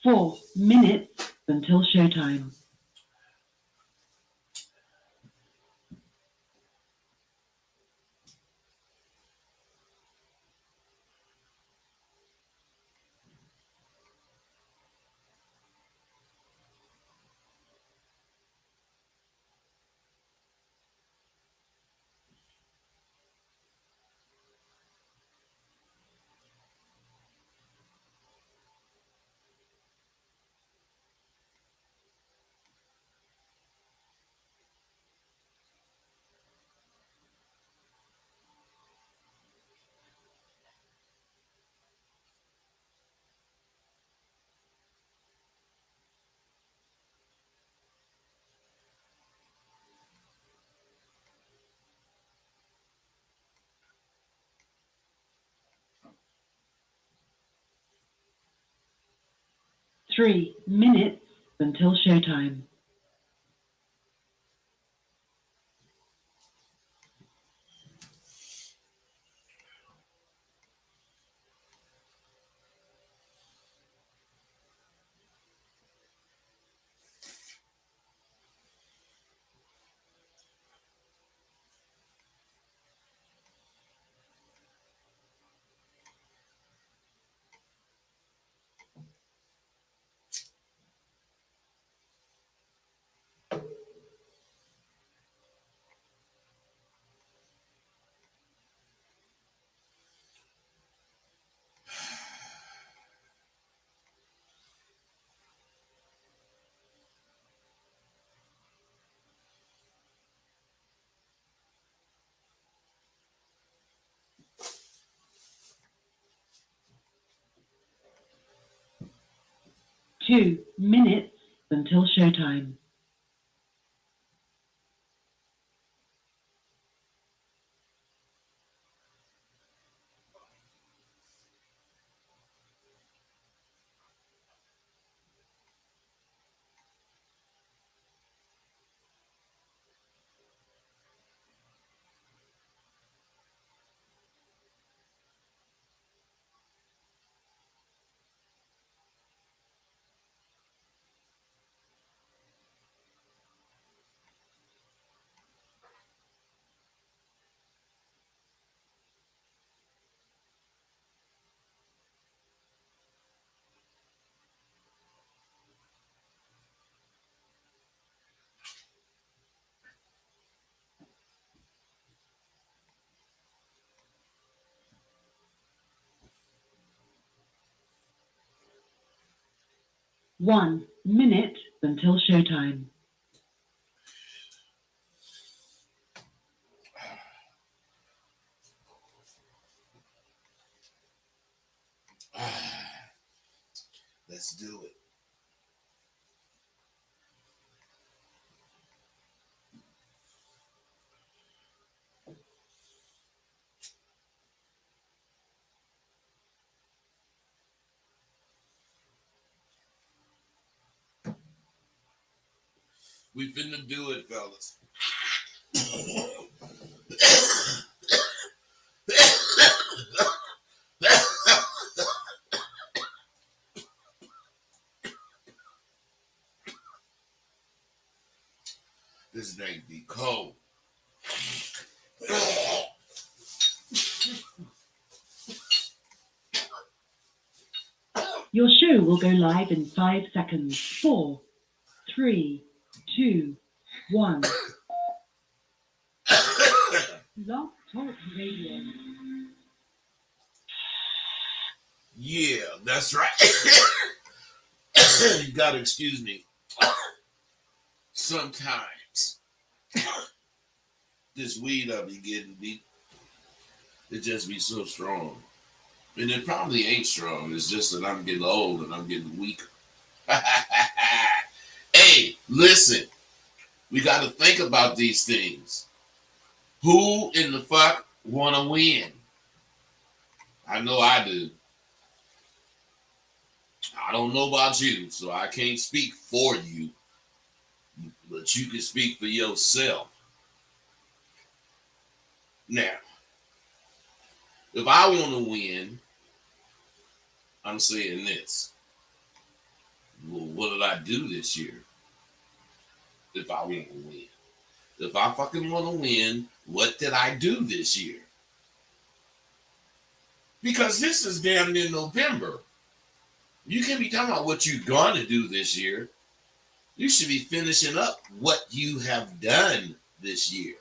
4 minutes until showtime. Three minutes until showtime. Two minutes until showtime. One minute until showtime. Let's do it. We finna do it, fellas. This drink be cold. Your show will go live in 5 seconds. 4, 3, 2, 1. Love Talk Radio. Yeah, that's right. You gotta excuse me. Sometimes this weed I be getting, it just be so strong. And it probably ain't strong. It's just that I'm getting old and I'm getting weaker. Hey, listen. We got to think about these things. Who in the fuck want to win? I know I do. I don't know about you, so I can't speak for you. But you can speak for yourself. Now, if I want to win, I'm saying this. Well, what did I do this year if I want to win? If I fucking want to win, what did I do this year? Because this is damn near November. You can't be talking about what you're going to do this year. You should be finishing up what you have done this year.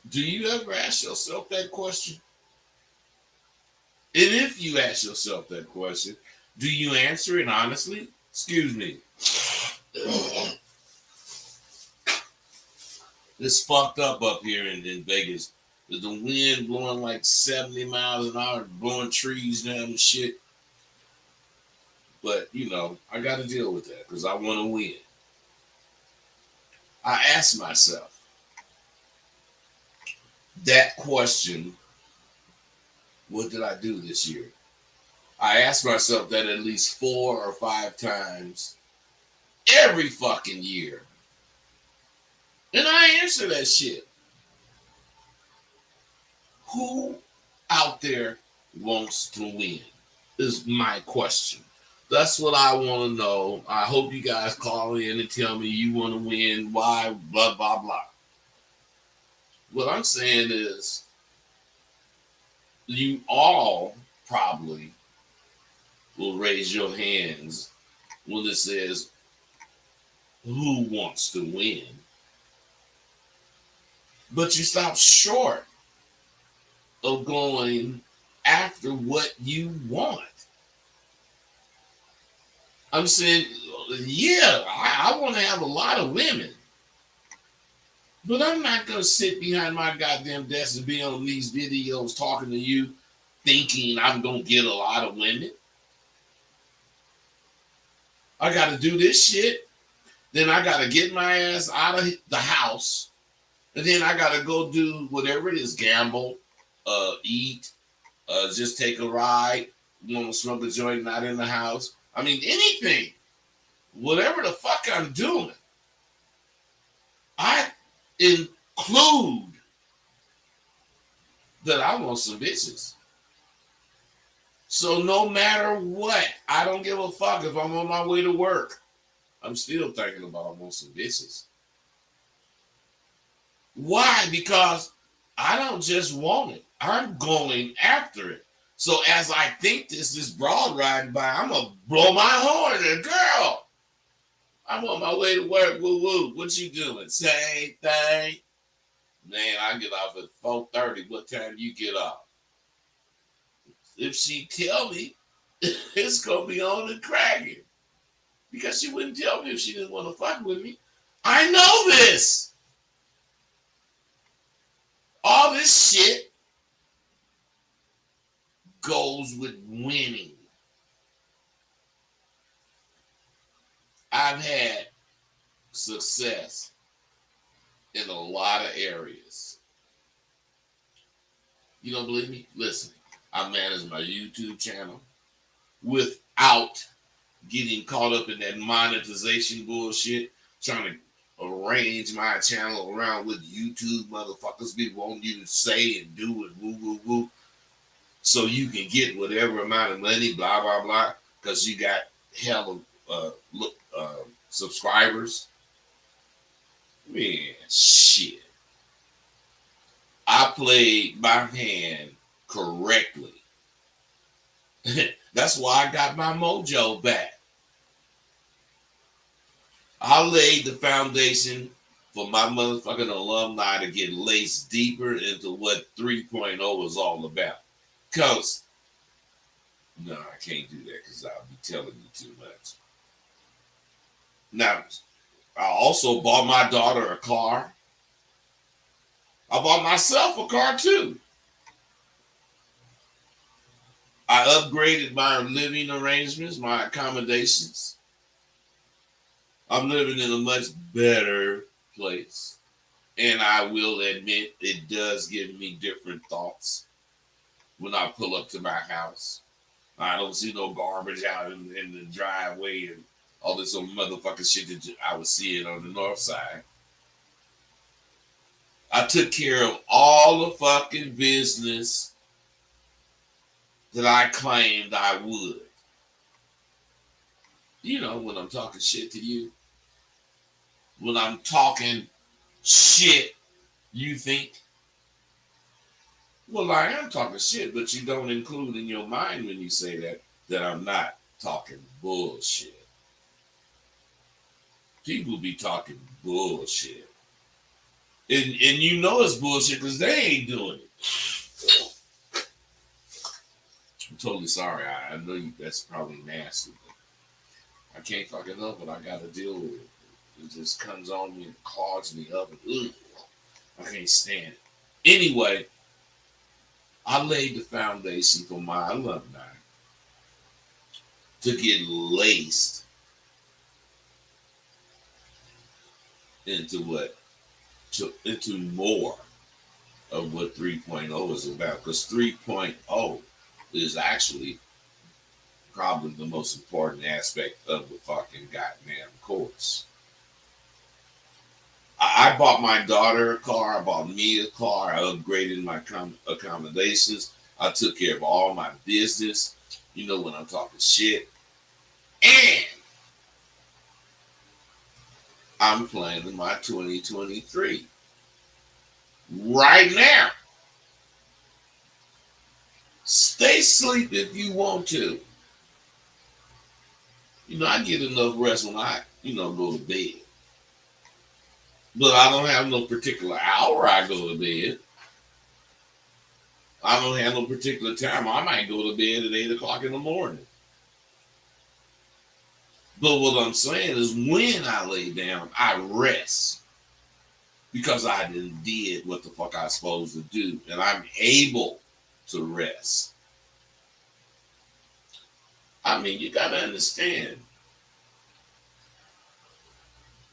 Do you ever ask yourself that question? And if you ask yourself that question, do you answer it honestly? Excuse me. It's fucked up here in Vegas. With the wind blowing like 70 miles an hour, blowing trees down and shit. But, you know, I got to deal with that because I want to win. I ask myself that question, what did I do this year? I ask myself that at least 4 or 5 times every fucking year. And I answer that shit. Who out there wants to win is my question. That's what I want to know. I hope you guys call in and tell me you want to win, why, blah, blah, blah. What I'm saying is you all probably will raise your hands when it says who wants to win. But you stop short of going after what you want. I'm saying, yeah, I want to have a lot of women. But I'm not going to sit behind my goddamn desk and be on these videos talking to you thinking I'm going to get a lot of women. I got to do this shit. Then I got to get my ass out of the house. And then I got to go do whatever it is, gamble, eat, just take a ride, smoke a joint, not in the house. I mean, anything. Whatever the fuck I'm doing. I include that I want some bitches. So no matter what, I don't give a fuck if I'm on my way to work. I'm still thinking about I want some bitches. Why? Because I don't just want it. I'm going after it. So as I think this broad riding by, I'm going to blow my horn and girl, I'm on my way to work. Woo woo. What you doing? Same thing. Man, I get off at 4:30. What time you get off? If she tell me, it's going to be on and cracking. Because she wouldn't tell me if she didn't want to fuck with me. I know this. All this shit goes with winning. I've had success in a lot of areas. You don't believe me? Listen, I manage my YouTube channel without getting caught up in that monetization bullshit, trying to arrange my channel around what YouTube motherfuckers be wanting you to say and do and woo woo woo, so you can get whatever amount of money, blah blah blah, because you got hell of subscribers. Man, shit. I played my hand correctly. That's why I got my mojo back. I laid the foundation for my motherfucking alumni to get laced deeper into what 3.0 is all about. Because, no, I can't do that because I'll be telling you too much. Now, I also bought my daughter a car. I bought myself a car too. I upgraded my living arrangements, my accommodations. I'm living in a much better place. And I will admit it does give me different thoughts when I pull up to my house. I don't see no garbage out in the driveway and all this old motherfucking shit that I was seeing on the north side. I took care of all the fucking business that I claimed I would. You know, when I'm talking shit to you, when I'm talking shit, you think, well, I am talking shit, but you don't include in your mind when you say that I'm not talking bullshit. People be talking bullshit. And you know it's bullshit because they ain't doing it. I'm totally sorry. I know that's probably nasty, but I can't fucking help it. I gotta deal with it. It just comes on me and clogs me up. And, ugh, I can't stand it. Anyway, I laid the foundation for my alumni to get laced into into more of what 3.0 is about. Because 3.0 is actually probably the most important aspect of the fucking goddamn course. I bought my daughter a car. I bought me a car. I upgraded my accommodations. I took care of all my business. You know when I'm talking shit. And I'm planning my 2023 right now. Stay asleep if you want to. You know, I get enough rest when I, go to bed. But I don't have no particular hour I go to bed. I don't have no particular time. I might go to bed at 8 o'clock in the morning. But what I'm saying is when I lay down, I rest. Because I did what the fuck I was supposed to do. And I'm able to rest. I mean, you got to understand.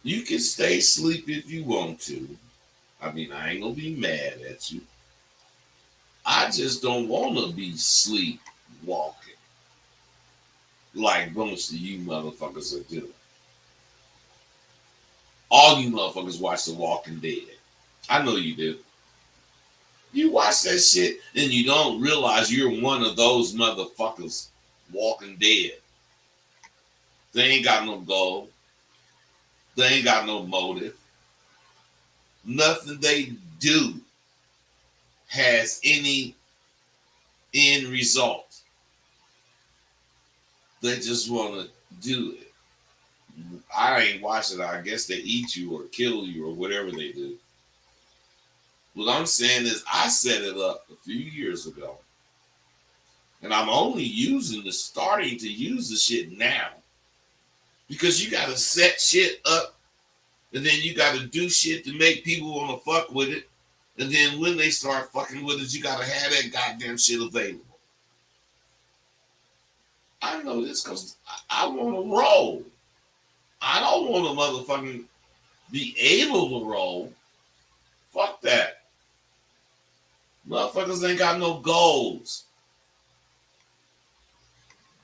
You can stay asleep if you want to. I mean, I ain't going to be mad at you. I just don't want to be sleepwalking like most of you motherfuckers are doing. All you motherfuckers watch The Walking Dead. I know you do. You watch that shit and you don't realize you're one of those motherfuckers walking dead. They ain't got no goal. They ain't got no motive. Nothing they do has any end result. They just want to do it. I ain't watching it. I guess they eat you or kill you or whatever they do. What I'm saying is I set it up a few years ago. And I'm only starting to use the shit now. Because you got to set shit up. And then you got to do shit to make people want to fuck with it. And then when they start fucking with it, you got to have that goddamn shit available. I know this because I want to roll. I don't want to motherfucking be able to roll. Fuck that. Motherfuckers ain't got no goals.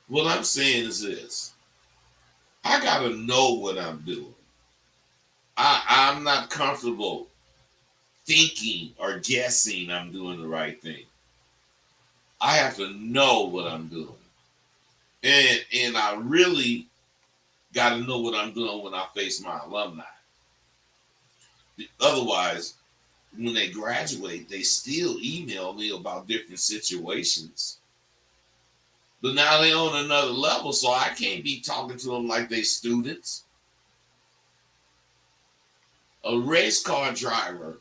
What I'm saying is this. I got to know what I'm doing. I'm not comfortable thinking or guessing I'm doing the right thing. I have to know what I'm doing. And I really got to know what I'm doing when I face my alumni. Otherwise, when they graduate, they still email me about different situations. But now they're on another level, so I can't be talking to them like they students. A race car driver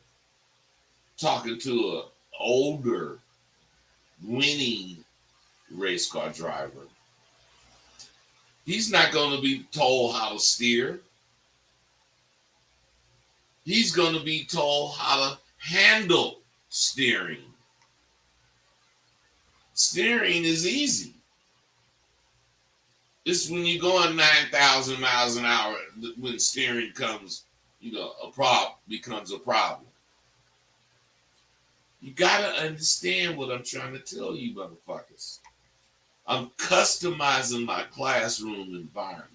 talking to an older, winning race car driver. He's not going to be told how to steer. He's going to be told how to handle steering. Steering is easy. It's when you're going 9,000 miles an hour when steering becomes a problem. You got to understand what I'm trying to tell you, motherfuckers. I'm customizing my classroom environment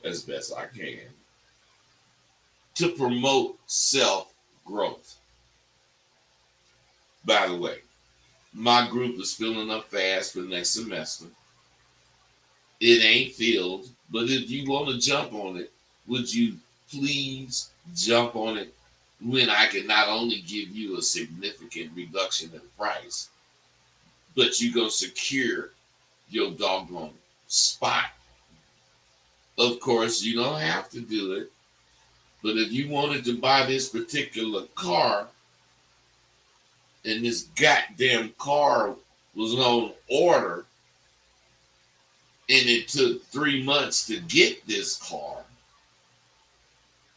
as best I can to promote self-growth. By the way, my group is filling up fast for next semester. It ain't filled, but if you want to jump on it, would you please jump on it when I can not only give you a significant reduction in price, but you go secure your doggone spot. Of course, you don't have to do it, but if you wanted to buy this particular car and this goddamn car was on order and it took 3 months to get this car,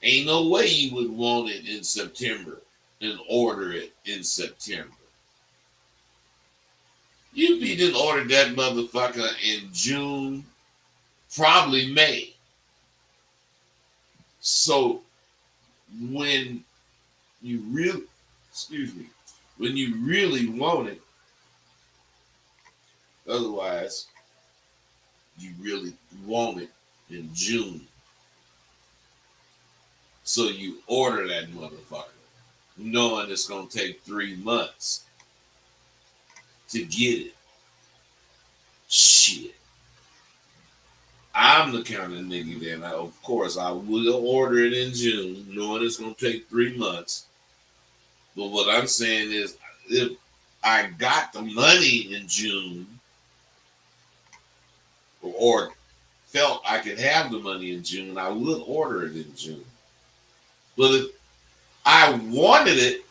ain't no way you would want it in September and order it in September. You'd be to order that motherfucker in June, probably May. So when you really, when you really want it, otherwise, you really want it in June. So you order that motherfucker, knowing it's going to take 3 months to get it. Shit. I'm the kind of nigga that, of course, I will order it in June, knowing it's going to take 3 months. But what I'm saying is, if I got the money in June, or felt I could have the money in June, I would order it in June. But if I wanted it,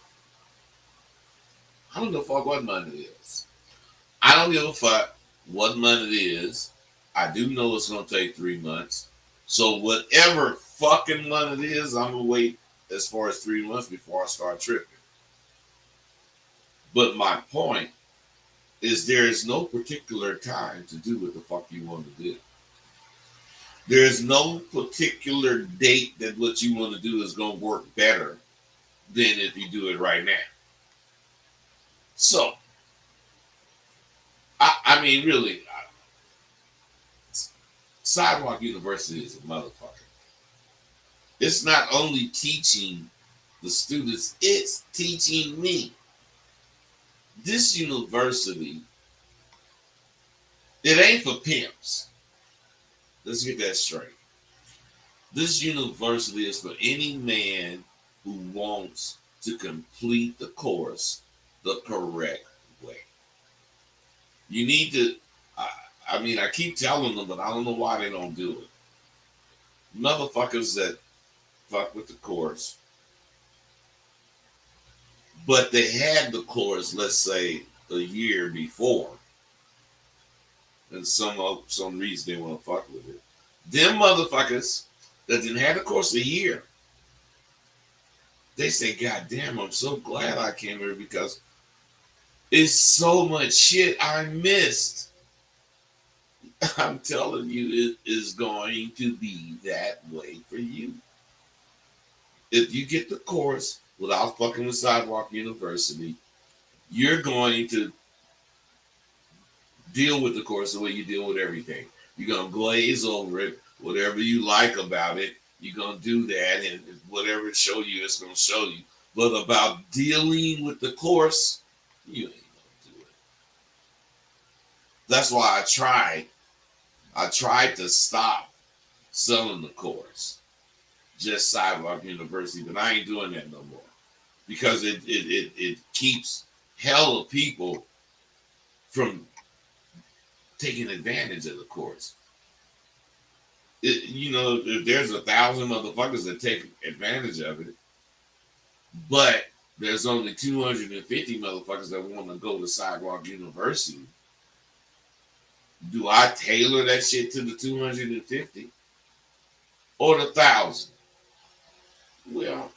I don't give a fuck what month it is. I don't give a fuck what month it is. I do know it's going to take 3 months. So whatever fucking month it is, I'm going to wait as far as 3 months before I start tripping. But my point is there is no particular time to do what the fuck you want to do. There's no particular date that what you want to do is going to work better than if you do it right now. So, I mean, really, Sidewalk University is a motherfucker. It's not only teaching the students, it's teaching me. This university, it ain't for pimps. Let's get that straight. This university is for any man who wants to complete the course the correct way. You need to, I mean, I keep telling them, but I don't know why they don't do it. Motherfuckers that fuck with the course, but they had the course, let's say, a year before, and some reason they want to fuck with it. Them motherfuckers that didn't have the course a year, they say, God damn, I'm so glad I came here because it's so much shit I missed. I'm telling you, it is going to be that way for you. If you get the course without fucking with Sidewalk University, you're going to deal with the course the way you deal with everything. You're going to glaze over it. Whatever you like about it, you're going to do that. And whatever it show you, it's going to show you. But about dealing with the course, you ain't going to do it. That's why I tried to stop selling the course. Just Sidewalk University, but I ain't doing that no more. Because it keeps hella people from taking advantage of the course. There's 1,000 motherfuckers that take advantage of it, but there's only 250 motherfuckers that want to go to Sidewalk University. Do I tailor that shit to the 250 or the 1,000? Well,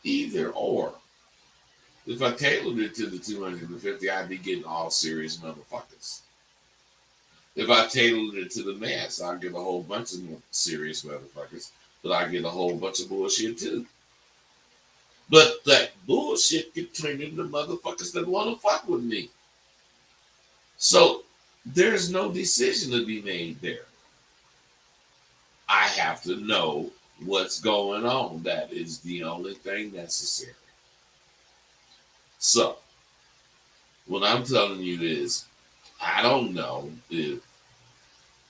either or. If I tailored it to the 250, I'd be getting all serious motherfuckers. If I tailored it to the mass, I'd get a whole bunch of serious motherfuckers, but I get a whole bunch of bullshit too. But that bullshit could turn into motherfuckers that want to fuck with me. So there's no decision to be made there. I have to know what's going on. That is the only thing necessary. So, what I'm telling you is, I don't know if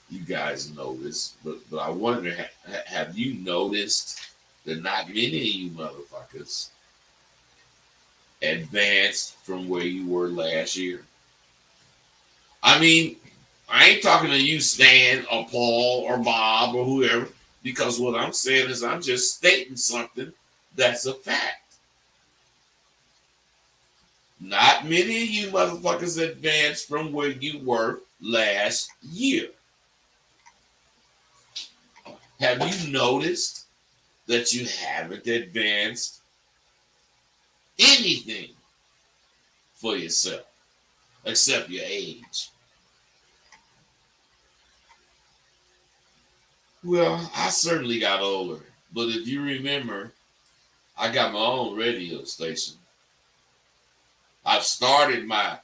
you guys noticed, but I wonder, have you noticed that not many of you motherfuckers advanced from where you were last year? I mean, I ain't talking to you, Stan or Paul or Bob or whoever, because what I'm saying is I'm just stating something that's a fact. Not many of you motherfuckers advanced from where you were last year. Have you noticed that you haven't advanced anything for yourself except your age? Well, I certainly got older, but if you remember, I got my own radio station. I've started my,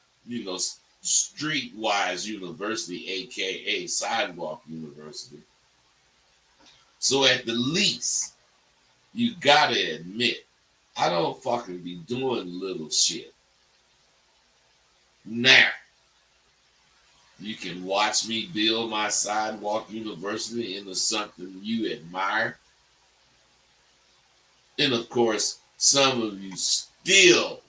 streetwise university, aka Sidewalk University. So at the least, you gotta admit, I don't fucking be doing little shit. Now, you can watch me build my Sidewalk University into something you admire. And of course, some of you still,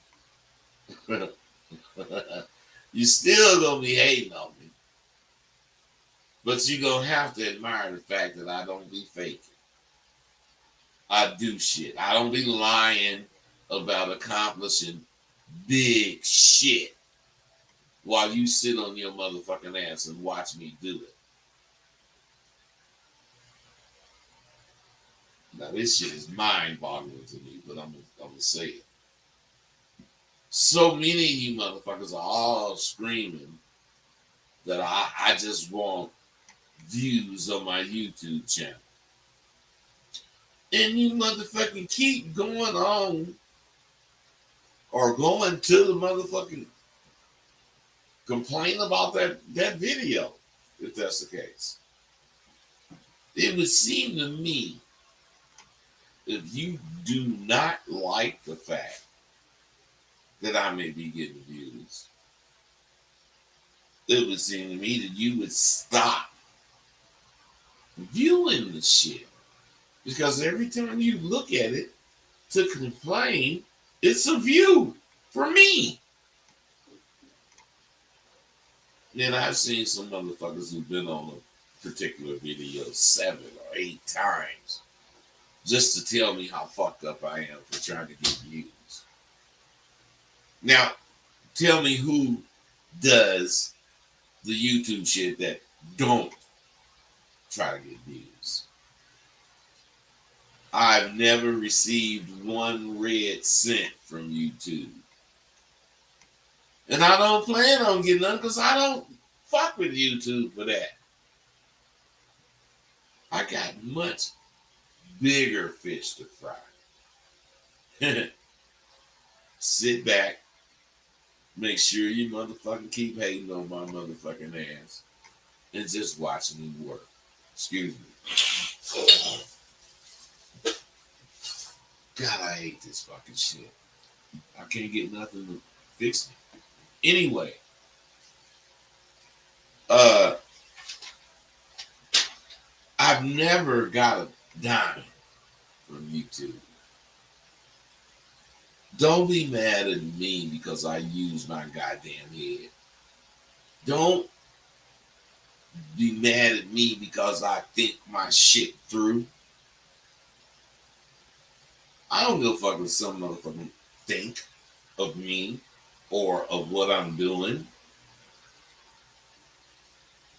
you still gonna be hating on me. But you gonna have to admire the fact that I don't be faking. I do shit. I don't be lying about accomplishing big shit while you sit on your motherfucking ass and watch me do it. Now this shit is mind-boggling to me, but I'm gonna say it. So many of you motherfuckers are all screaming that I just want views on my YouTube channel. And you motherfucking keep going on or going to the motherfucking complain about that video, if that's the case. It would seem to me, if you do not like the fact that I may be getting views, it would seem to me that you would stop viewing the shit. Because every time you look at it to complain, it's a view for me. And I've seen some motherfuckers who've been on a particular video 7 or 8 times just to tell me how fucked up I am for trying to get views. Now, tell me who does the YouTube shit that don't try to get views. I've never received 1 red cent from YouTube. And I don't plan on getting none because I don't fuck with YouTube for that. I got much bigger fish to fry. Sit back, make sure you motherfucking keep hating on my motherfucking ass, and just watch me work. Excuse me. God, I hate this fucking shit. I can't get nothing to fix me. Anyway, I've never got a dime from YouTube. Don't be mad at me because I use my goddamn head. Don't be mad at me because I think my shit through. I don't give a fuck what some motherfucker think of me or of what I'm doing.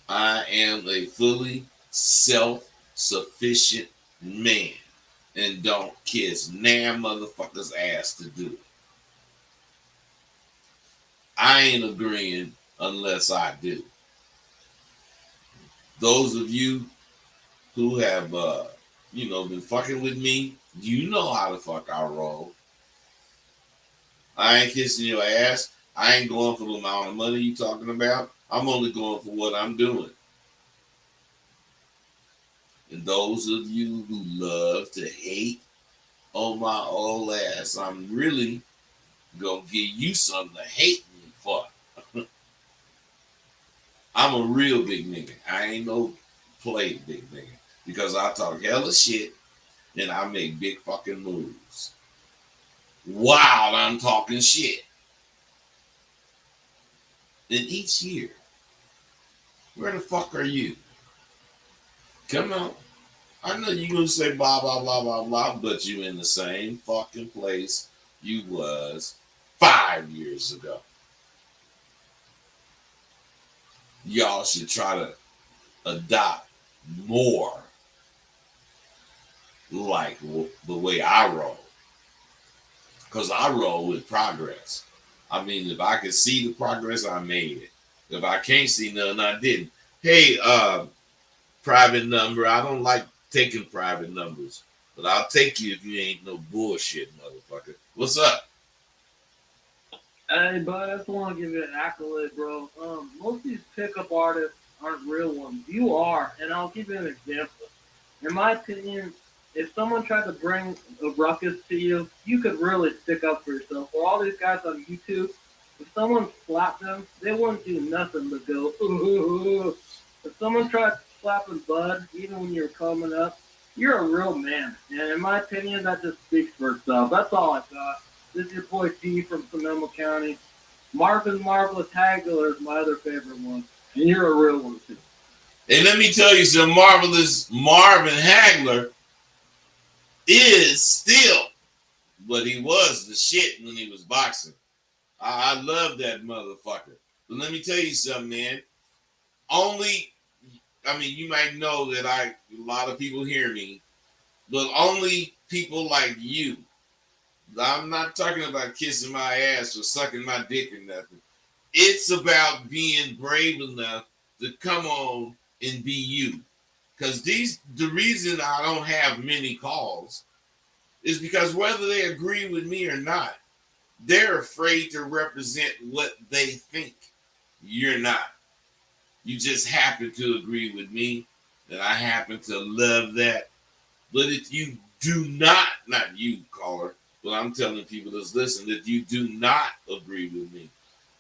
I am a fully self-sufficient man and don't kiss damn motherfucker's ass to do it. I ain't agreeing unless I do. Those of you who have, been fucking with me, you know how the fuck I roll. I ain't kissing your ass. I ain't going for the amount of money you talking about. I'm only going for what I'm doing. And those of you who love to hate on my old ass, I'm really gonna give you something to hate me for. I'm a real big nigga. I ain't no play, big nigga. Because I talk hella shit and I make big fucking moves. While I'm talking shit. And each year, where the fuck are you? Come on. I know you're gonna say blah blah blah blah blah, but you in the same fucking place you was 5 years ago. Y'all should try to adopt more like the way I roll. Because I roll with progress. I mean, if I could see the progress, I made it. If I can't see none, I didn't. Hey, private number. I don't like taking private numbers, but I'll take you if you ain't no bullshit, motherfucker. What's up? Hey, bud, I just want to give you an accolade, bro. Most of these pickup artists aren't real ones. You are, and I'll give you an example. In my opinion, if someone tried to bring a ruckus to you, you could really stick up for yourself. For all these guys on YouTube, if someone slapped them, they wouldn't do nothing but go, ooh. If someone tried slapping Bud, even when you're coming up, you're a real man. And in my opinion, that just speaks for itself. That's all I got. This is your boy T from Sonoma County. Marvin Marvelous Hagler is my other favorite one. And you're a real one, too. And let me tell you, some marvelous Marvin Hagler is still, but he was the shit when he was boxing. I love that motherfucker. But let me tell you something, man. You might know that a lot of people hear me, but only people like you. I'm not talking about kissing my ass or sucking my dick or nothing. It's about being brave enough to come on and be you. Because the reason I don't have many calls is because whether they agree with me or not, they're afraid to represent what they think. You're not. You just happen to agree with me, and I happen to love that. But if you do not you, caller, but I'm telling people that's listening, if you do not agree with me,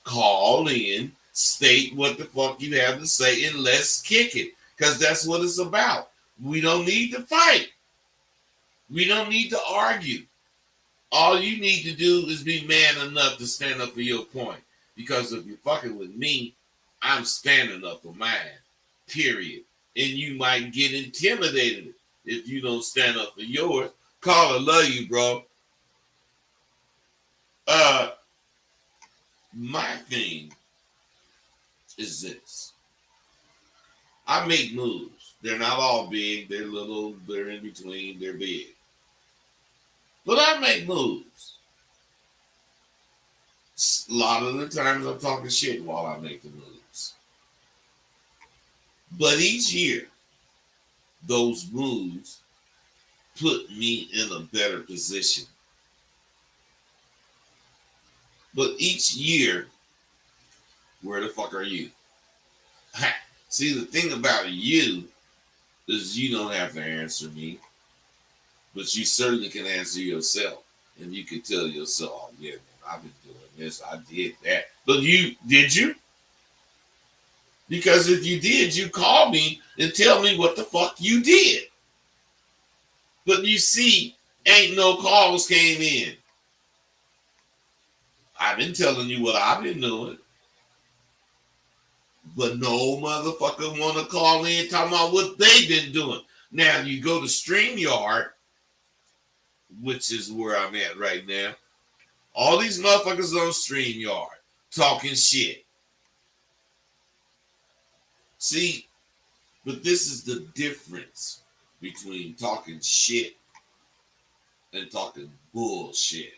call in, state what the fuck you have to say, and let's kick it. Because that's what it's about. We don't need to fight. We don't need to argue. All you need to do is be man enough to stand up for your point. Because if you're fucking with me, I'm standing up for mine. Period. And you might get intimidated if you don't stand up for yours. Caller, love you, bro. My thing is this. I make moves. They're not all big. They're little. They're in between. They're big. But I make moves. A lot of the times I'm talking shit while I make the moves. But each year, those moves put me in a better position. But each year, where the fuck are you? See, the thing about you is you don't have to answer me, but you certainly can answer yourself. And you can tell yourself, oh, yeah, man, I've been doing this, I did that. But did you? Because if you did, you call me and tell me what the fuck you did. But you see, ain't no calls came in. I've been telling you what I've been doing. But no motherfucker want to call in talking about what they've been doing. Now, you go to StreamYard, which is where I'm at right now. All these motherfuckers on StreamYard talking shit. See, but this is the difference between talking shit and talking bullshit.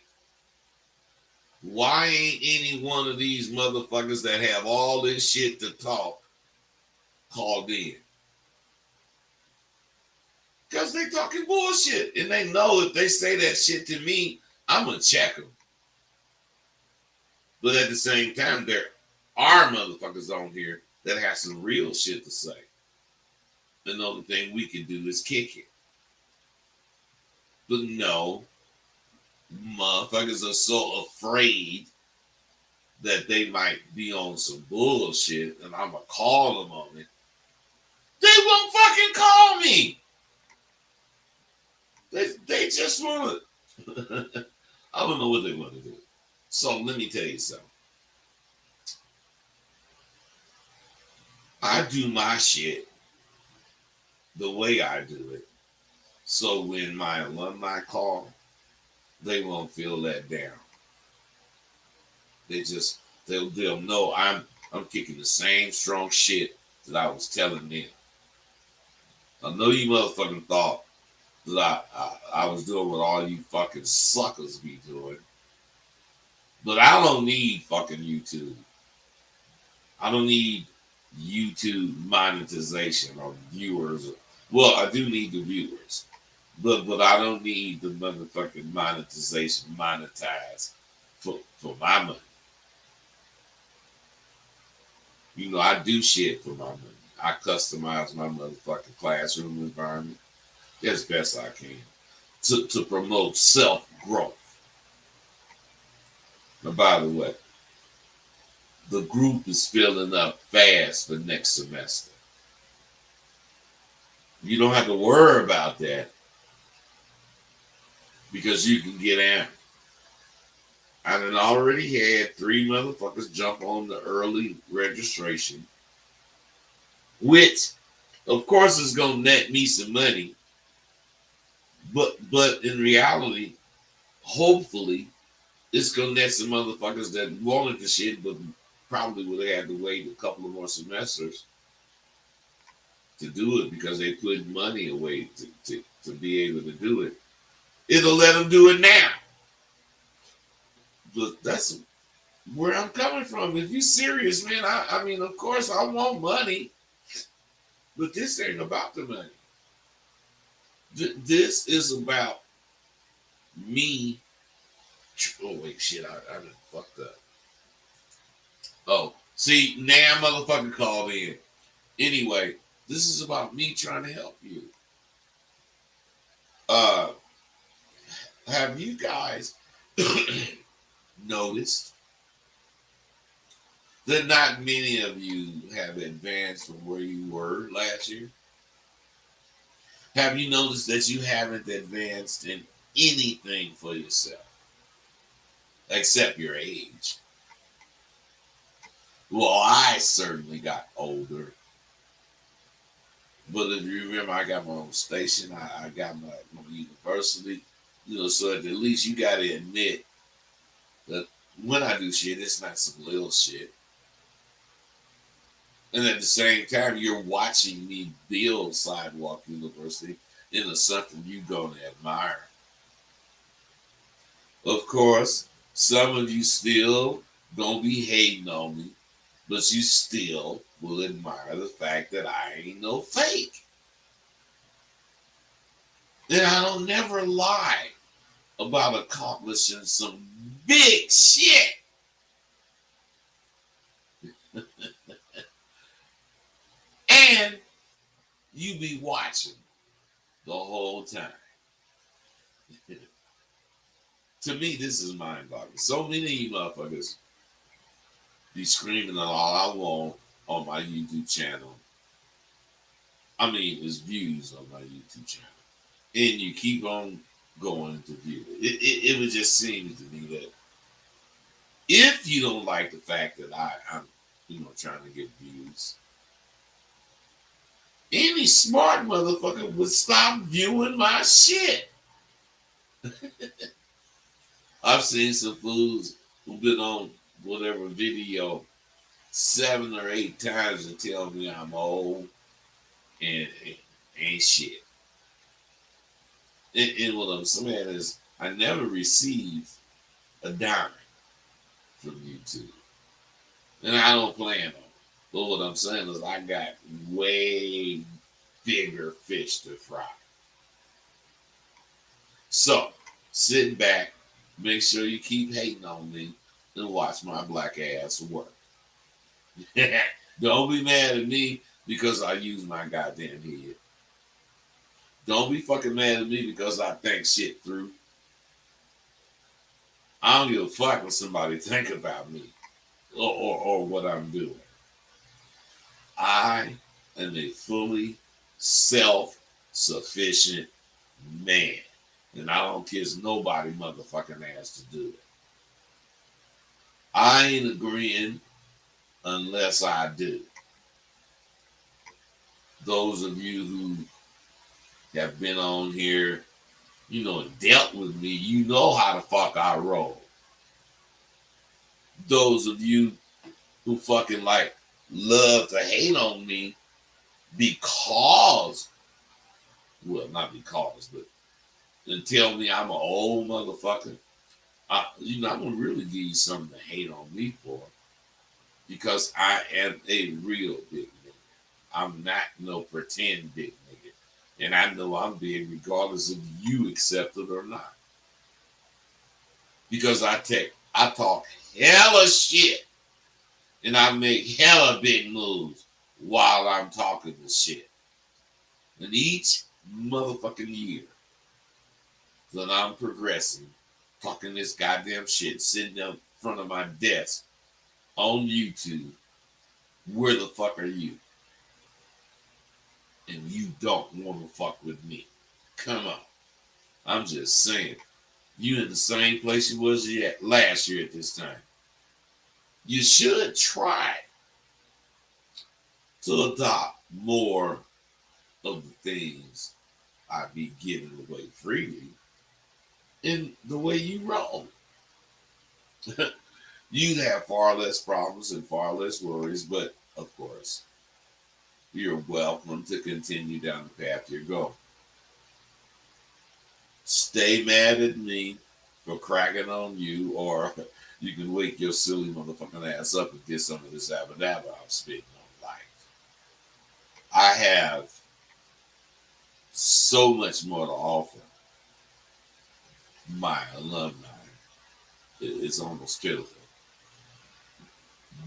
Why ain't any one of these motherfuckers that have all this shit to talk called in? Because they talking bullshit. And they know if they say that shit to me, I'm going to check them. But at the same time, there are motherfuckers on here that have some real shit to say. The only thing we can do is kick it. But no, motherfuckers are so afraid that they might be on some bullshit and I'm going to call them on it. They won't fucking call me. They just want to. I don't know what they want to do. So let me tell you something. I do my shit the way I do it. So when my alumni call, they won't feel let down. They'll know I'm kicking the same strong shit that I was telling them. I know you motherfucking thought that I was doing what all you fucking suckers be doing. But I don't need fucking YouTube. I don't need YouTube monetization or viewers. Well, I do need the viewers. But I don't need the motherfucking monetization monetized for my money. You know, I do shit for my money. I customize my motherfucking classroom environment as best I can to promote self-growth. Now, by the way, the group is filling up fast for next semester. You don't have to worry about that because you can get in. I done already had 3 motherfuckers jump on the early registration, which, of course, is gonna net me some money. But in reality, hopefully, it's gonna net some motherfuckers that wanted the shit, but probably would have had to wait a couple of more semesters to do it because they put money away to be able to do it. It'll let them do it now. But that's where I'm coming from. If you serious, man, I mean, of course, I want money, but this ain't about the money. This is about me. Oh, wait, shit, I done fucked up. Oh, see, now motherfucker called in. Anyway, this is about me trying to help you. Have you guys noticed that not many of you have advanced from where you were last year? Have you noticed that you haven't advanced in anything for yourself except your age? Well, I certainly got older. But if you remember, I got my own station. I got my university. You know, so at the least you got to admit that when I do shit, it's not some little shit. And at the same time, you're watching me build Sidewalk University into something you're going to admire. Of course, some of you still going to be hating on me, but you still will admire the fact that I ain't no fake. And I don't never lie about accomplishing some big shit. And you be watching the whole time. To me, this is mind-boggling. So many of you motherfuckers be screaming all I want on my YouTube channel. I mean, it's views on my YouTube channel. And you keep on going to view it. It would just seem to me that if you don't like the fact that I'm trying to get views, any smart motherfucker would stop viewing my shit. I've seen some fools who've been on whatever video 7 or 8 times and tell me I'm old and ain't shit. And what I'm saying is I never received a dime from YouTube. And I don't plan on it. But what I'm saying is I got way bigger fish to fry. So, sit back, make sure you keep hating on me, and watch my black ass work. Don't be mad at me because I use my goddamn head. Don't be fucking mad at me because I think shit through. I don't give a fuck what somebody think about me or what I'm doing. I am a fully self-sufficient man. And I don't kiss nobody motherfucking ass to do it. I ain't agreeing unless I do. Those of you who have been on here, and dealt with me, you know how the fuck I roll. Those of you who fucking love to hate on me because, well, not because, but and tell me I'm an old motherfucker. I'm gonna really give you something to hate on me for, because I am a real big nigga. I'm not no pretend big nigga, and I know I'm big regardless if you accept it or not. Because I talk hella shit, and I make hella big moves while I'm talking this shit. And each motherfucking year that I'm progressing, talking this goddamn shit, sitting in front of my desk on YouTube, where the fuck are you? And you don't want to fuck with me. Come on. I'm just saying. You in the same place you was last year at this time. You should try to adopt more of the things I be giving away freely in the way you roll. You'd have far less problems and far less worries, but of course, you're welcome to continue down the path you're going. Stay mad at me for cracking on you, or you can wake your silly motherfucking ass up and get some of this abadabba I'm spitting on life. I have so much more to offer my alumni. It's almost pitiful.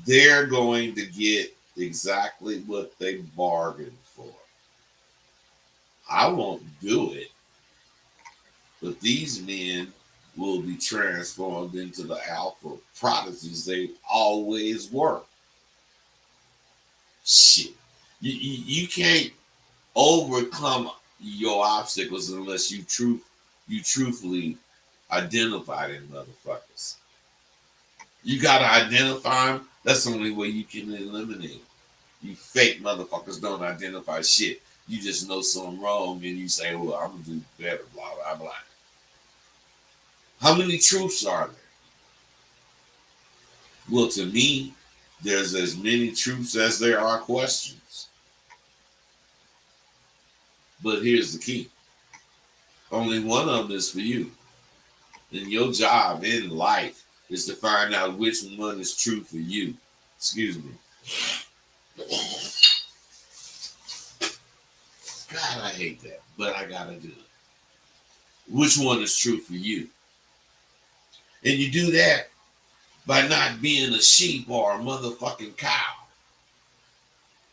They're going to get exactly what they bargained for. I won't do it, but these men will be transformed into the alpha prodigies they always were. Shit. You can't overcome your obstacles unless you truthfully identify them motherfuckers. You gotta identify them. That's the only way you can eliminate them. You fake motherfuckers don't identify shit. You just know something wrong and you say, well, I'm gonna do better, blah, blah, blah. How many truths are there? Well, to me, there's as many truths as there are questions. But here's the key. Only one of them is for you. And your job in life is to find out which one is true for you. Excuse me. God, I hate that, but I gotta do it. Which one is true for you? And you do that by not being a sheep or a motherfucking cow.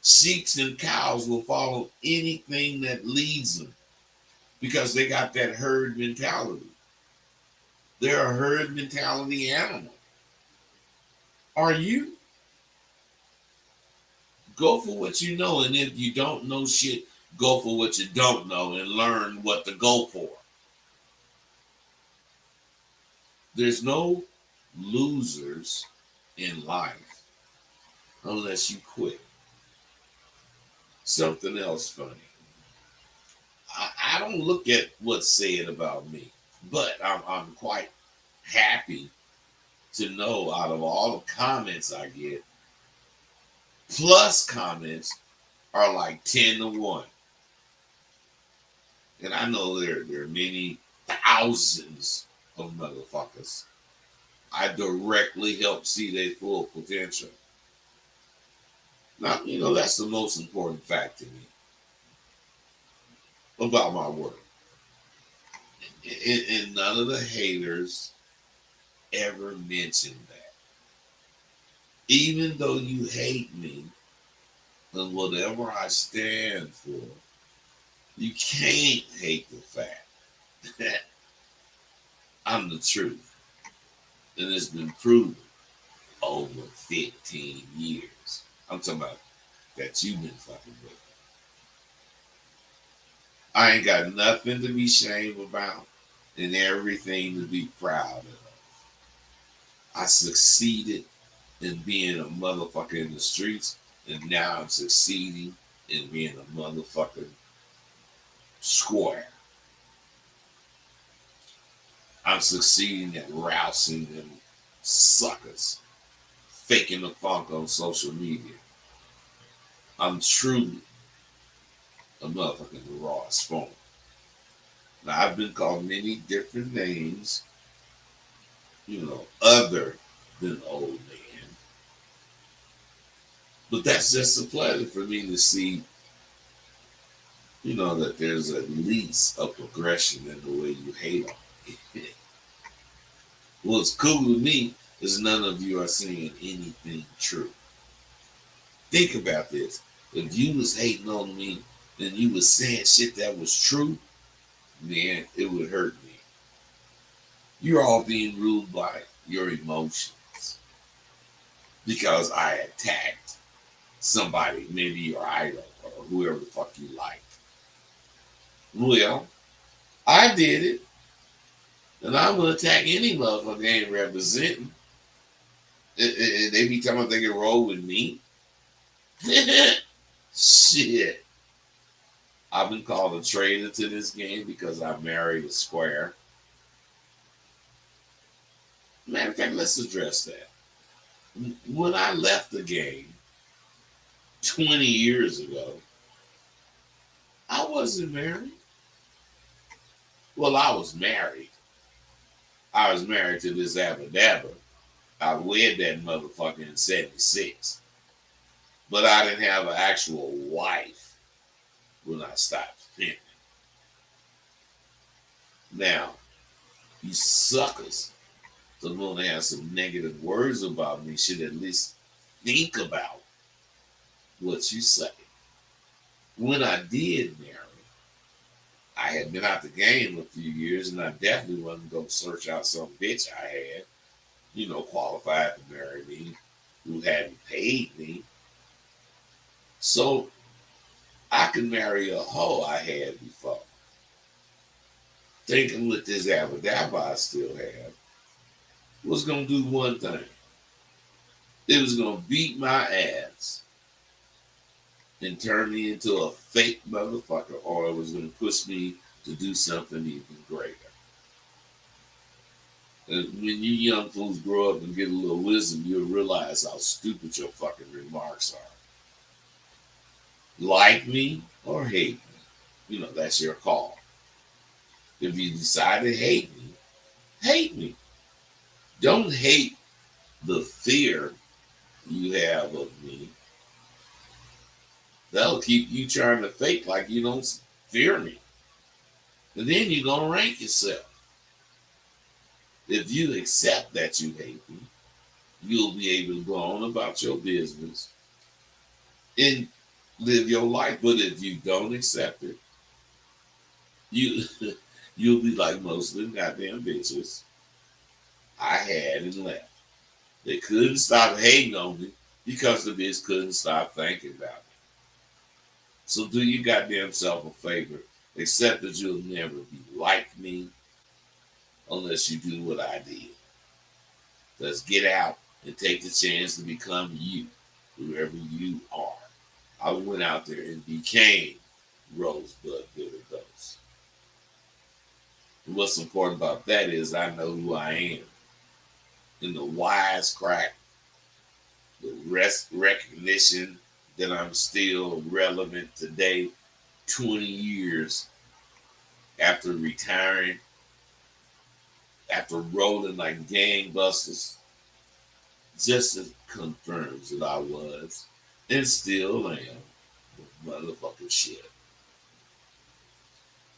Sheeps and cows will follow anything that leads them because they got that herd mentality. They're a herd mentality animal. Are you? Go for what you know, and if you don't know shit, go for what you don't know and learn what to go for. There's no losers in life unless you quit. Something else funny. I don't look at what's said about me, but I'm quite happy to know out of all the comments I get, plus comments are like 10 to 1. And I know there are many thousands of motherfuckers I directly help see their full potential. Now, that's the most important fact to me about my work. And none of the haters ever mentioned that. Even though you hate me and whatever I stand for, you can't hate the fact that I'm the truth. And it's been proven over 15 years. I'm talking about that you've been fucking with. I ain't got nothing to be ashamed about and everything to be proud of. I succeeded in being a motherfucker in the streets, and now I'm succeeding in being a motherfucking square. I'm succeeding at rousing them suckers, faking the funk on social media. I'm truly a motherfucking rawest form. Now, I've been called many different names, other than old man. But that's just a pleasure for me to see, that there's at least a progression in the way you hate on me. What's cool to me is none of you are saying anything true. Think about this. If you was hating on me and you was saying shit that was true, man, it would hurt me. You're all being ruled by your emotions because I attacked somebody, maybe your idol or whoever the fuck you like. Well, I did it, and I'm gonna attack any motherfucker they ain't representing. They be telling me they can roll with me. Shit. I've been called a traitor to this game because I married a square. Matter of fact, let's address that. When I left the game 20 years ago, I wasn't married. Well, I was married. I was married to this Abadabba. I wed that motherfucker in 76. But I didn't have an actual wife when I stopped pimping. Now, you suckers that want to have some negative words about me should at least think about what you say. When I did marry, I had been out the game a few years, and I definitely wasn't going to search out some bitch I had, qualified to marry me, who hadn't paid me. So I could marry a hoe I had before. Thinking with this Abadabba I still have was going to do one thing. It was going to beat my ass and turn me into a fake motherfucker, or it was going to push me to do something even greater. And when you young fools grow up and get a little wisdom, you'll realize how stupid your fucking remarks are. Like me or hate me, that's your call. If you decide to hate me, hate me. Don't hate the fear you have of me. That'll keep you trying to fake like you don't fear me. And then you're going to rank yourself. If you accept that you hate me, you'll be able to go on about your business and live your life. But if you don't accept it, you'll be like most of them goddamn bitches I had and left. They couldn't stop hating on me because the bitch couldn't stop thinking about me. So do your goddamn self a favor. Accept that you'll never be like me unless you do what I did. Let's get out and take the chance to become you, whoever you are. I went out there and became Rosebud Bitter Ghost. And what's important about that is I know who I am. And the wisecrack, the recognition that I'm still relevant today, 20 years after retiring, after rolling like gangbusters, just confirms that I was and still am the motherfucking shit.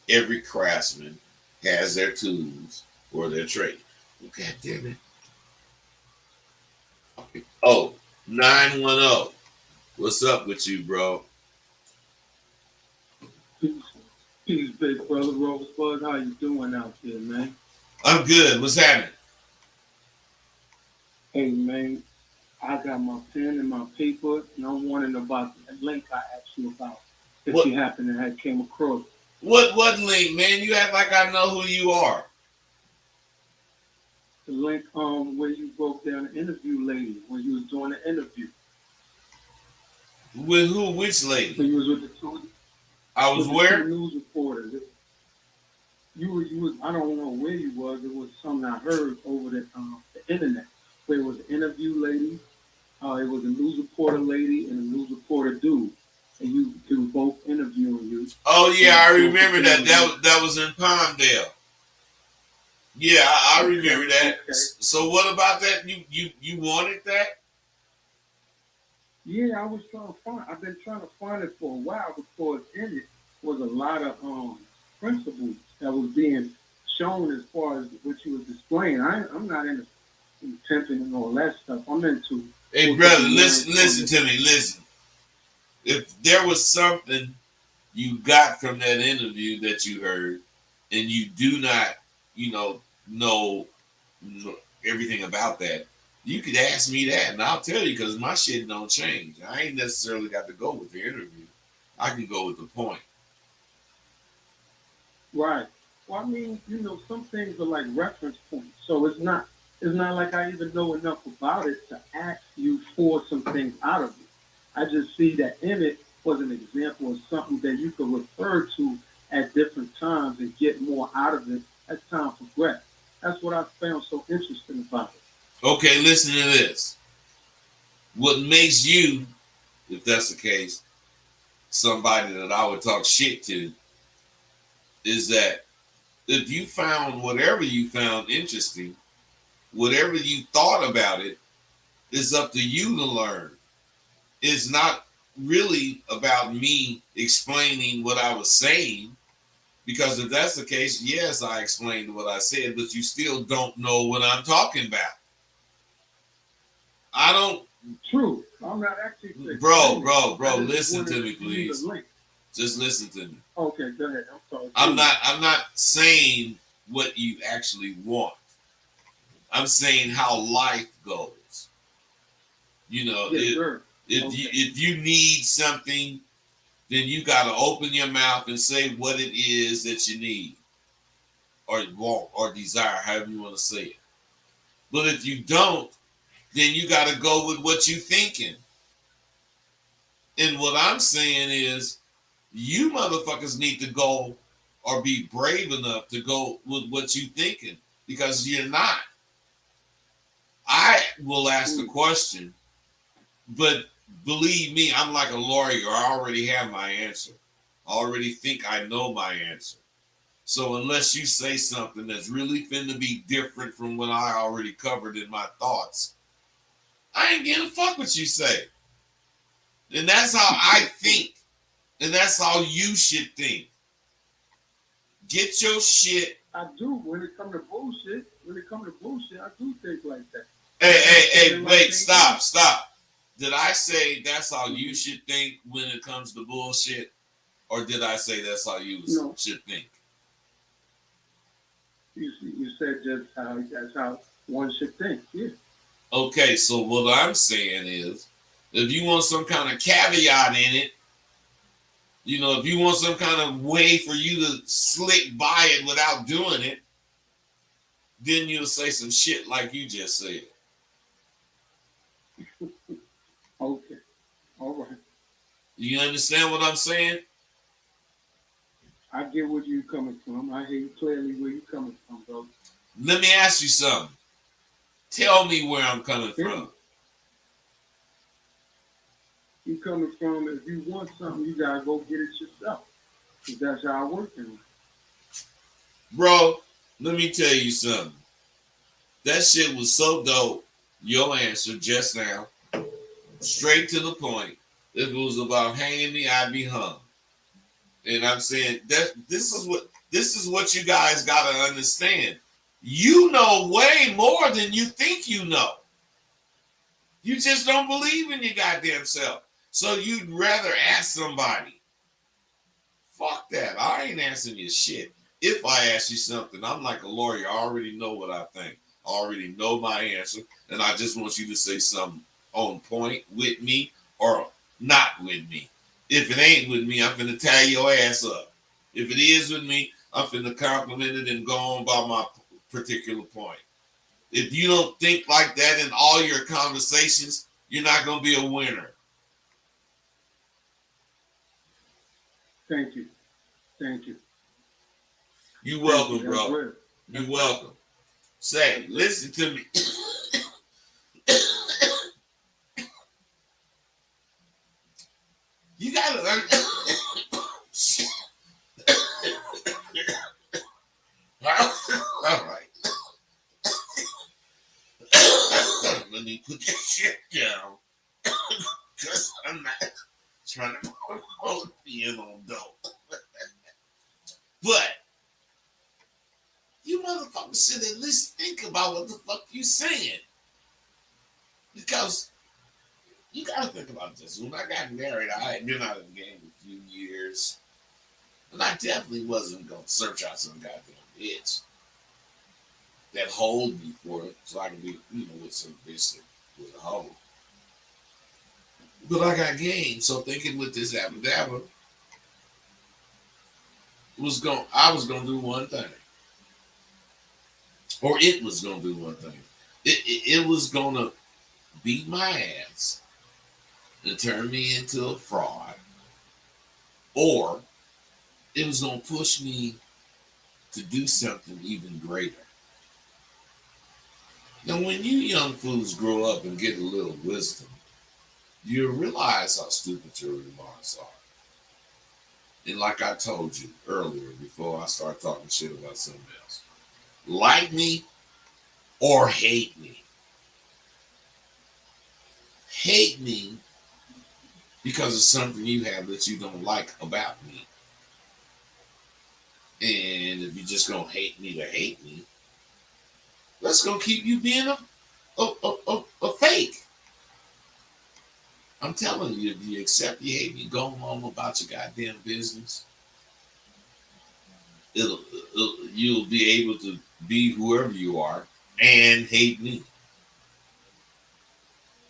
Every craftsman has their tools for their trade. Oh, God damn it. Oh, 910. What's up with you, bro? Peace, big brother Rosebud. How you doing out there, man? I'm good. What's happening? Hey, man, I got my pen and my paper, and I'm wondering about the link I asked you about. If What? you happen to have came across. What link, man? You act like I know who you are. The link where you broke down the interview lady when you was doing the interview. With who? Which When lady? you was with the two I was with the two where? news reporters. You was I don't know where you was. It was something I heard over the internet. Where it was an interview lady, it was a news reporter lady and a news reporter dude, and they were both interviewing you. Oh And yeah, I you broke remember it that. down. That was in Palmdale. Yeah, I remember that. Okay. So what about that? You wanted that? Yeah, I was trying to find. I've been trying to find it for a while because in it was a lot of principles that was being shown as far as what you was displaying. I'm not into pimping and all that stuff. I'm into Hey what brother, could be learned from listen it. to me. Listen. If there was something you got from that interview that you heard, and you do not, know everything about that, you could ask me that, and I'll tell you because my shit don't change. I ain't necessarily got to go with the interview. I can go with the point. Right. Well, I mean, some things are like reference points, so it's not like I even know enough about it to ask you for some things out of it. I just see that in it was an example of something that you could refer to at different times and get more out of it as time progressed. That's what I found so interesting about it. Okay, listen to this. What makes you, if that's the case, somebody that I would talk shit to, is that if you found whatever you found interesting, whatever you thought about it, it's up to you to learn. It's not really about me explaining what I was saying, because if that's the case, yes, I explained what I said, but you still don't know what I'm talking about. I don't, True. I'm not actually bro, explaining. I just listen wanted to me, to see the please. link. Just listen to me. Okay, go ahead. I'm sorry. I'm not saying what you actually want. I'm saying how life goes. Yes, sir. If you need something, then you got to open your mouth and say what it is that you need or want or desire, however you want to say it. But if you don't, then you got to go with what you're thinking. And what I'm saying is, you motherfuckers need to go or be brave enough to go with what you're thinking, because you're not. I will ask the question, but believe me, I'm like a lawyer. I already have my answer. I already think I know my answer. So unless you say something that's really finna be different from what I already covered in my thoughts, I ain't gonna fuck what you say. And that's how I think. And that's how you should think. Get your shit. I do. When it comes to bullshit, I do think like that. Hey, wait, stop. Did I say that's how you should think when it comes to bullshit? Or did I say that's how you should think? You said just that's how one should think. Yeah. Okay, so what I'm saying is, if you want some kind of caveat in it, if you want some kind of way for you to slick by it without doing it, then you'll say some shit like you just said. Okay. All right. You understand what I'm saying? I get where you're coming from. I hear clearly where you're coming from, bro. Let me ask you something. Tell me where I'm coming from. You coming from, if you want something, you gotta go get it yourself. That's how I work in life. Bro, let me tell you something. That shit was so dope. Your answer just now, straight to the point. If it was about hanging me, I'd be hung. And I'm saying that this is what you guys gotta understand. You know way more than you think you know. You just don't believe in your goddamn self. So you'd rather ask somebody. Fuck that. I ain't answering your shit. If I ask you something, I'm like a lawyer. I already know what I think. I already know my answer. And I just want you to say something on point with me or not with me. If it ain't with me, I'm gonna tie your ass up. If it is with me, I'm finna compliment it and go on by my particular point. If you don't think like that in all your conversations, you're not gonna be a winner. Thank you. Thank you. You welcome, That's bro. real. You welcome. Say, listen to me. You gotta learn. All right. Let me put this shit down. Because I'm not trying to promote being on dope. But you motherfuckers should at least think about what the fuck you saying. Because you gotta think about this. When I got married, I had been out of the game a few years. And I definitely wasn't gonna search out some goddamn bitch that hold me for it so I can be, with some bitch that with a hoe. But I got game, so thinking with this abba I was gonna do one thing. Or it was gonna do one thing. It was gonna beat my ass and turn me into a fraud. Or it was gonna push me to do something even greater. Now, when you young fools grow up and get a little wisdom, you realize how stupid your remarks are. And like I told you earlier, before I start talking shit about something else, like me or hate me. Hate me because of something you have that you don't like about me. And if you're just gonna hate me, that's gonna keep you being a fake. I'm telling you, if you accept you hate me, go on about your goddamn business. You'll be able to be whoever you are and hate me.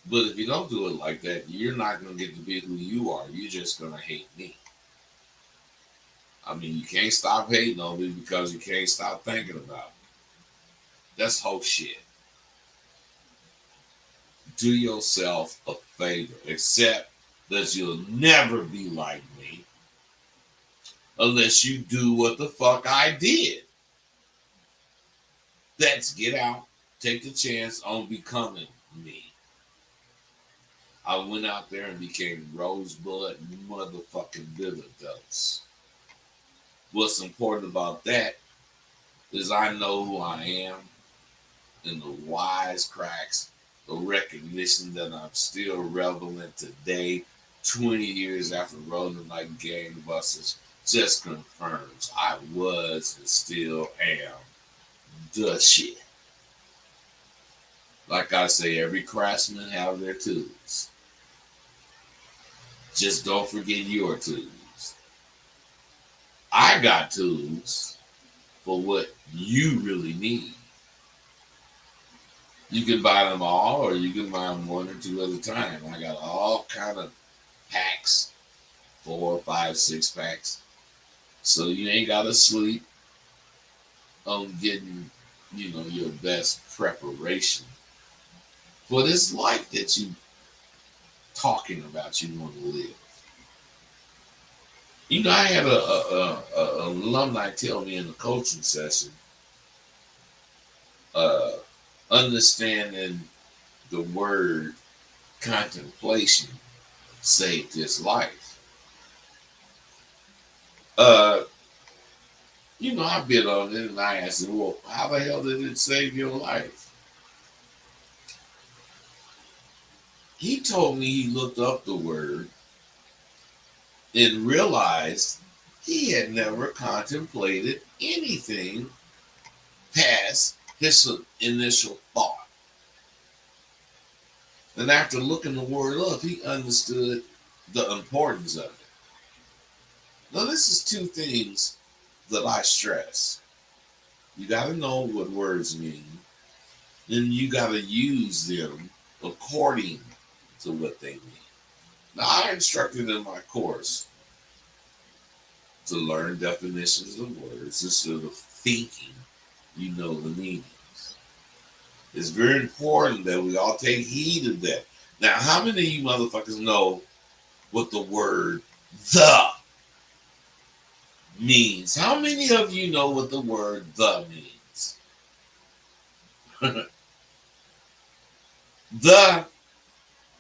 But if you don't do it like that, you're not gonna get to be who you are. You're just gonna hate me. I mean, you can't stop hating on me because you can't stop thinking about me. That's whole shit. Do yourself a favor. Accept that you'll never be like me unless you do what the fuck I did. That's get out, take the chance on becoming me. I went out there and became Rosebud motherfucking Bitter Dose. What's important about that is I know who I am and the wise cracks, the recognition that I'm still relevant today, 20 years after rolling like gangbusters, just confirms I was and still am the shit. Like I say, every craftsman have their tools. Just don't forget your tools. I got tools for what you really need. You can buy them all, or you can buy them one or two at a time. I got all kind of packs, 4, 5, 6 packs. So you ain't gotta sleep on getting, your best preparation for this life that you talking about you want to live. I had a alumni tell me in the coaching session, understanding the word contemplation saved his life. I bit on it and I asked him, well, how the hell did it save your life? He told me he looked up the word and realized he had never contemplated anything past his initial thought. And after looking the word up, he understood the importance of it. Now, this is two things that I stress. You got to know what words mean, and you got to use them according to what they mean. Now, I instructed in my course to learn definitions of words instead of thinking you know the meanings. It's very important that we all take heed of that. Now, how many of you motherfuckers know what the word the means? How many of you know what the word the means? The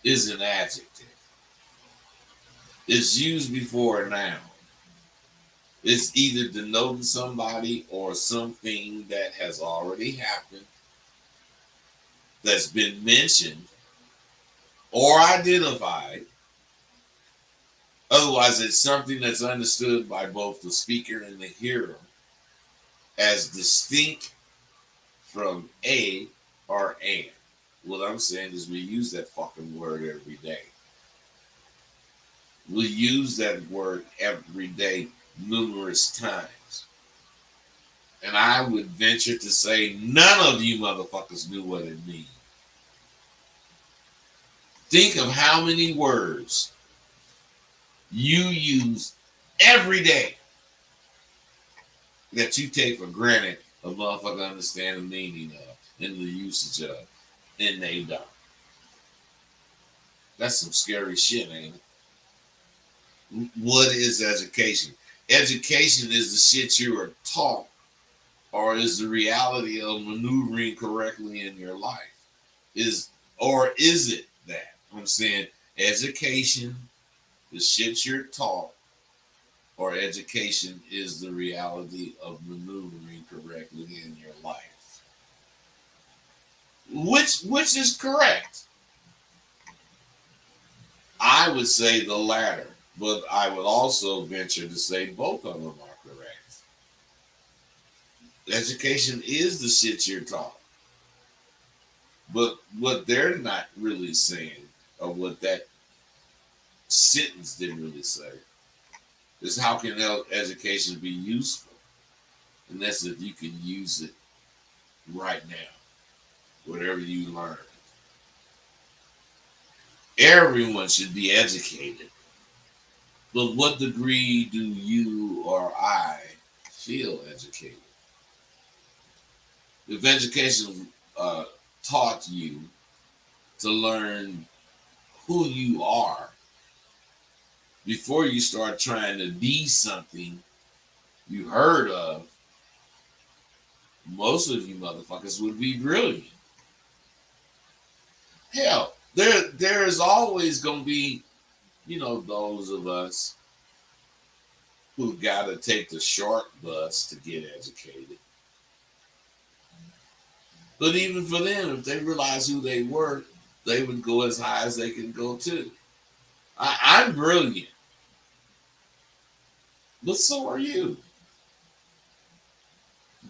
is an adjective. It's used before a noun. It's either denoting somebody or something that has already happened, that's been mentioned or identified. Otherwise, it's something that's understood by both the speaker and the hearer as distinct from a or an. What I'm saying is we use that fucking word every day. We use that word every day numerous times. And I would venture to say none of you motherfuckers knew what it means. Think of how many words you use every day that you take for granted a motherfucker understand the meaning of and the usage of, and they don't. That's some scary shit, ain't it? What is education? Education is the shit you are taught, or is the reality of maneuvering correctly in your life? Is it that? I'm saying education, the shit you're taught, or education is the reality of maneuvering correctly in your life. Which is correct? I would say the latter, but I would also venture to say both of them are correct. Education is the shit you're taught. But what they're not really saying, or what that sentence didn't really say, is how can education be useful? And that's if you can use it right now, whatever you learn. Everyone should be educated. But what degree do you or I feel educated? If education taught you to learn who you are before you start trying to be something you heard of, most of you motherfuckers would be brilliant. Hell, there is always gonna be, those of us who gotta take the short bus to get educated. But even for them, if they realize who they were, they would go as high as they can go too. I'm brilliant, but so are you.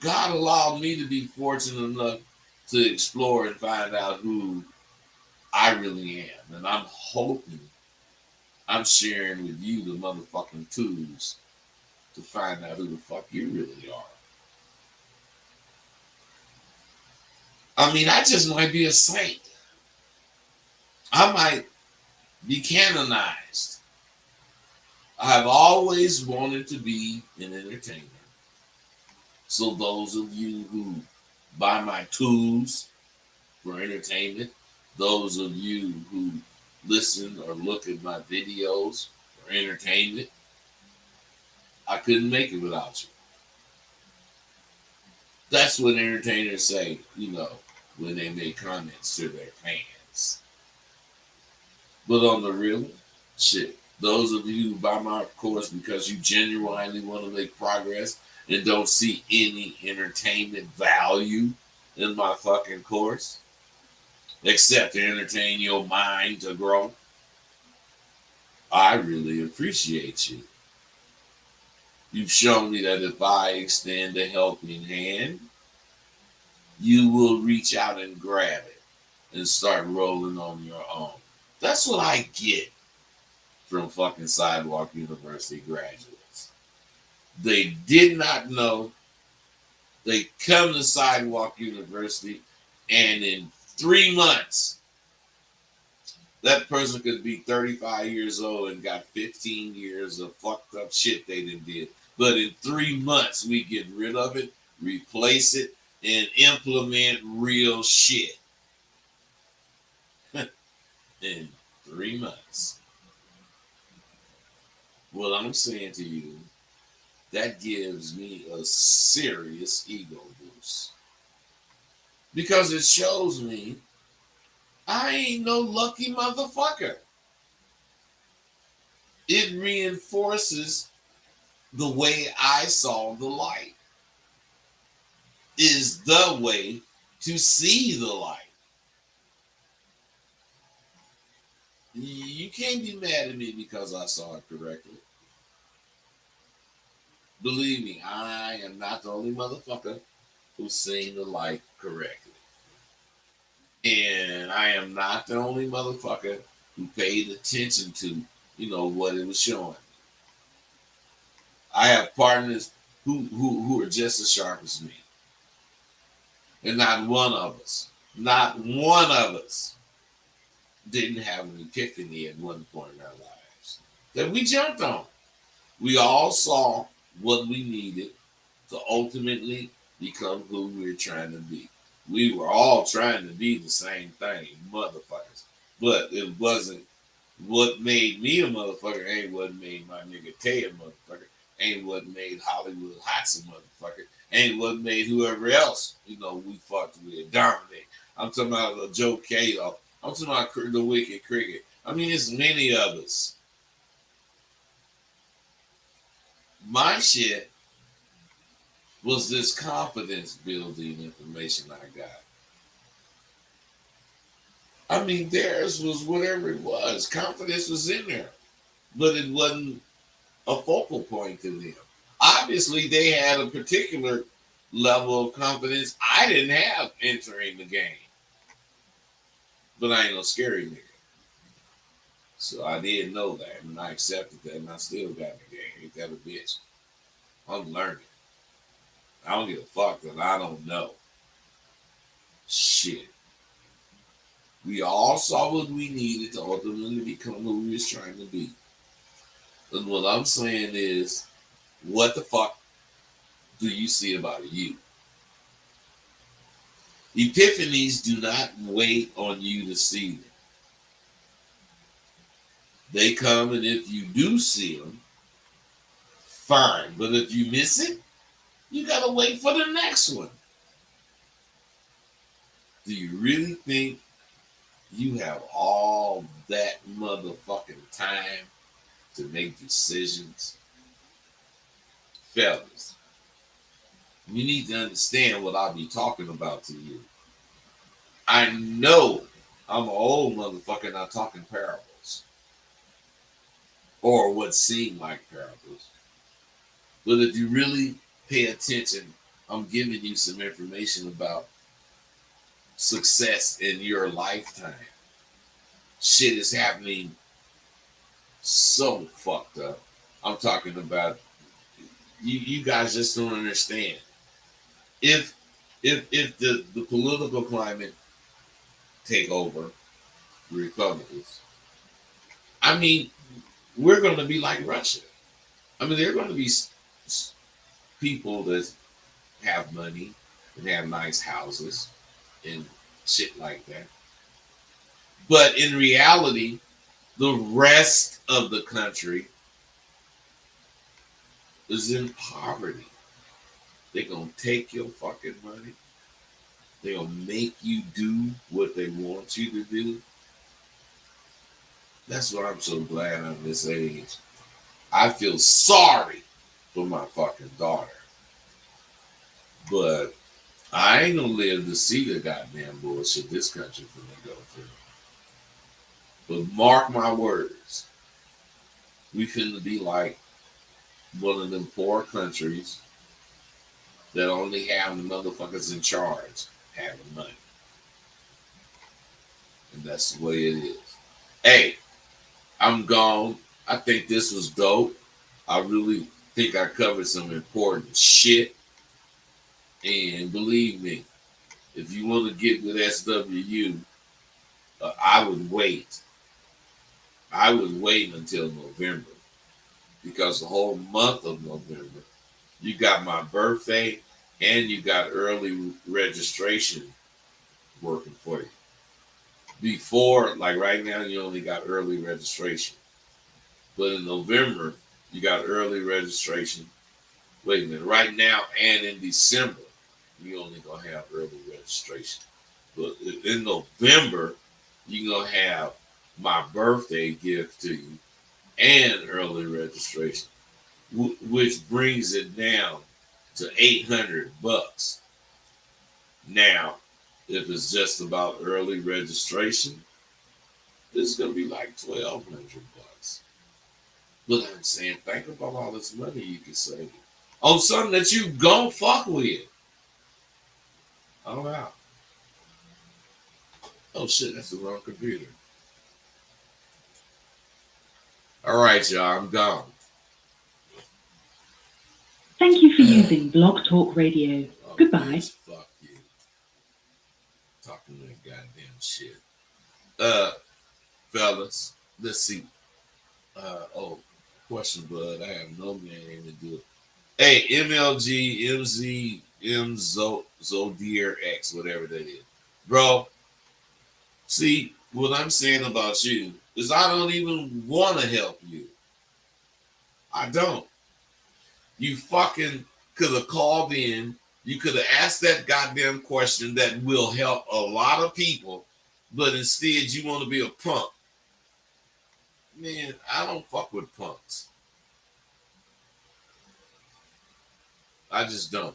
God allowed me to be fortunate enough to explore and find out who I really am. And I'm hoping I'm sharing with you the motherfucking tools to find out who the fuck you really are. I mean, I just might be a saint. I might be canonized. I've always wanted to be an entertainer. So those of you who buy my tools for entertainment, those of you who listen or look at my videos for entertainment, I couldn't make it without you. That's what entertainers say, when they make comments to their fans. But on the real shit, those of you who buy my course because you genuinely want to make progress and don't see any entertainment value in my fucking course, except to entertain your mind to grow, I really appreciate you. You've shown me that if I extend a helping hand, you will reach out and grab it and start rolling on your own. That's what I get from fucking Sidewalk University graduates. They did not know. They come to Sidewalk University, and in 3 months, That person could be 35 years old and got 15 years of fucked up shit they done did. But in 3 months, we get rid of it, replace it, and implement real shit. In 3 months. What I'm saying to you, that gives me a serious ego boost. Because it shows me I ain't no lucky motherfucker. It reinforces the way I saw the light is the way to see the light. You can't be mad at me because I saw it correctly. Believe me, I am not the only motherfucker who's seen the light correctly. And I am not the only motherfucker who paid attention to, what it was showing. I have partners who are just as sharp as me. And not one of us didn't have an epiphany at one point in our lives that we jumped on. We all saw what we needed to ultimately become who we're trying to be. We were all trying to be the same thing, motherfuckers. But it wasn't what made me a motherfucker, ain't what made my nigga Tay a motherfucker, ain't what made Hollywood Hots a motherfucker, ain't what made whoever else, we fucked with, Dominic. I'm talking about Joe Cato. I'm talking about the Wicked Cricket. I mean, it's many of us. My shit was this confidence building information I got. I mean, theirs was whatever it was. Confidence was in there, but it wasn't a focal point to them. Obviously, they had a particular level of confidence I didn't have entering the game. But I ain't no scary nigga. So I didn't know that, and I accepted that, and I still got in the game. Ain't that a bitch? I'm learning. I don't give a fuck that I don't know. Shit. We all saw what we needed to ultimately become who we was trying to be. And what I'm saying is, what the fuck do you see about you? Epiphanies do not wait on you to see them. They come, and if you do see them, fine. But if you miss it, you gotta wait for the next one. Do you really think you have all that motherfucking time to make decisions? Fellas, you need to understand what I'll be talking about to you. I know I'm an old motherfucker and I'm talking parables. Or what seem like parables. But if you really pay attention, I'm giving you some information about success in your lifetime. Shit is happening so fucked up. I'm talking about you guys just don't understand. If the political climate take over the Republicans, I mean, we're going to be like Russia. I mean, there are going to be people that have money and have nice houses and shit like that. But in reality, the rest of the country is in poverty. They're going to take your fucking money. They're going to make you do what they want you to do. That's why I'm so glad I'm this age. I feel sorry for my fucking daughter. But I ain't going to live to see the goddamn bullshit this country finna go through. But mark my words. We finna be like one of them poor countries that only have the motherfuckers in charge having money. And that's the way it is. Hey, I'm gone. I think this was dope. I really think I covered some important shit. And believe me, if you want to get with SWU, I would wait I was waiting until November because the whole month of November, you got my birthday and you got early registration working for you. Before, like right now, you only got early registration. But in November, you got early registration. Wait a minute, right now and in December, you only gonna have early registration. But in November, you gonna have my birthday gift to you and early registration, which brings it down to $800. Now, if it's just about early registration, it's gonna be like $1,200. But I'm saying, think about all this money you can save on something that you gon' fuck with. Oh wow. Oh shit, that's the wrong computer. All right, y'all, I'm gone. Thank you for using Blog Talk Radio. Oh, Goodbye. bitch, fuck you. Talking that goddamn shit. Fellas, let's see. Question, bud. I have no name to do it. Hey, MLG, MZ, Zodier X, whatever that is. Bro, see, what I'm saying about you is I don't even want to help you. I don't. You fucking could have called in. You could have asked that goddamn question that will help a lot of people, but instead you want to be a punk. Man, I don't fuck with punks. I just don't.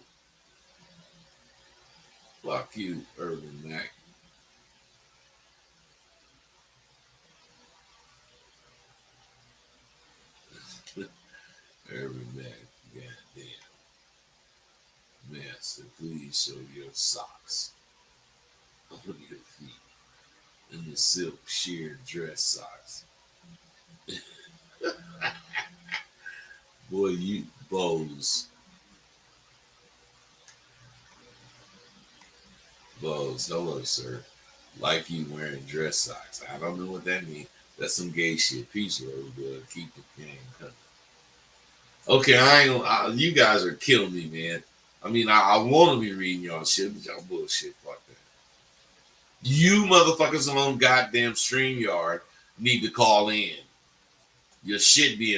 Fuck you, Urban Mac. Urban Mac, goddamn. Master, please show your socks on your feet in the silk sheer dress socks. Boy, you Bose. Bose, hello, sir. Like you wearing dress socks. I don't know what that means. That's some gay shit. Peace, Rosebud. Keep the game coming. Okay, I ain't gonna. You guys are killing me, man. I mean, I want to be reading y'all shit, but y'all bullshit. Fuck that. You motherfuckers on goddamn StreamYard need to call in. Your shit being